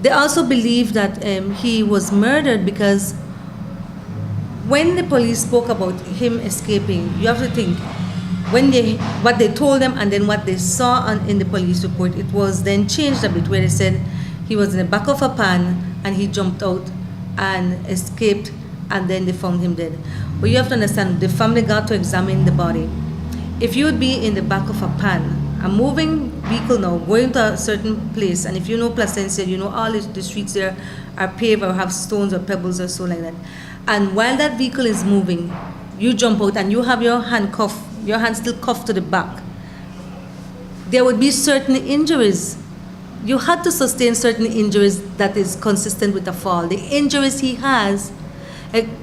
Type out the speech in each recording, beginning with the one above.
They also believe that he was murdered because when the police spoke about him escaping, you have to think what they told them and then what they saw in the police report. It was then changed a bit, where they said he was in the back of a pan and he jumped out and escaped, and then they found him dead. But you have to understand, the family got to examine the body. If you would be in the back of a pan, a moving vehicle now, going to a certain place, and if you know Placencia, you know all the streets there are paved or have stones or pebbles or so like that. And while that vehicle is moving, you jump out and you have your hand still cuffed to the back. There would be certain injuries. You had to sustain certain injuries that is consistent with the fall. The injuries he has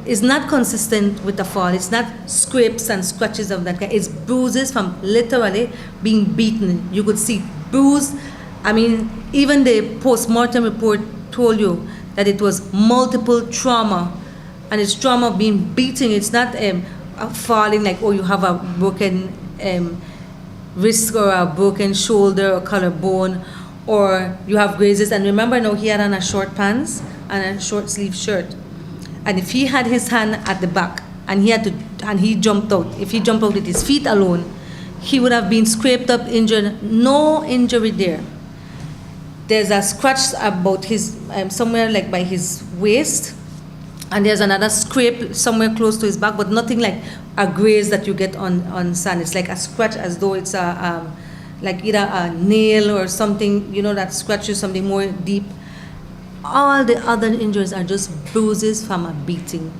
is not consistent with the fall. It's not scrapes and scratches of that kind. It's bruises from literally being beaten. You could see bruise. I mean, even the post-mortem report told you that it was multiple trauma, and it's trauma of being beaten. It's not falling like, oh, you have a broken wrist or a broken shoulder or collarbone, or you have grazes. And remember now, he had on a short pants and a short sleeve shirt. And if he had his hand at the back and he jumped out, if he jumped out with his feet alone, he would have been scraped up, injured. No injury there. There's a scratch about his somewhere like by his waist, and there's another scrape somewhere close to his back, but nothing like a graze that you get on sand. It's like a scratch, as though it's like either a nail or something, that scratches something more deep. All the other injuries are just bruises from a beating.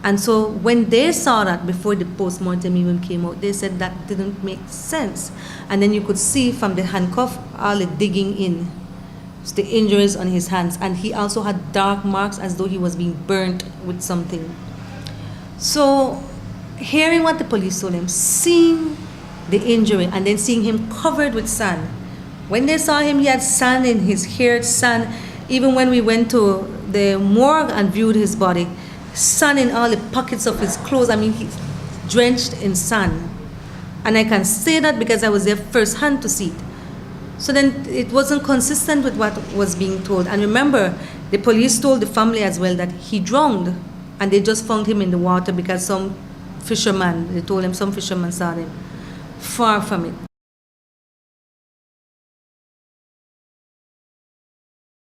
And so when they saw that before the post-mortem even came out, they said that didn't make sense. And then you could see from the handcuff all the digging in, the injuries on his hands. And he also had dark marks as though he was being burnt with something. So hearing what the police told him, seeing the injury, and then seeing him covered with sand. When they saw him, he had sand in his hair, sand. Even when we went to the morgue and viewed his body, sand in all the pockets of his clothes. I mean, he's drenched in sand. And I can say that because I was there firsthand to see it. So then it wasn't consistent with what was being told. And remember, the police told the family as well that he drowned, and they just found him in the water because some fisherman saw him. Far from it.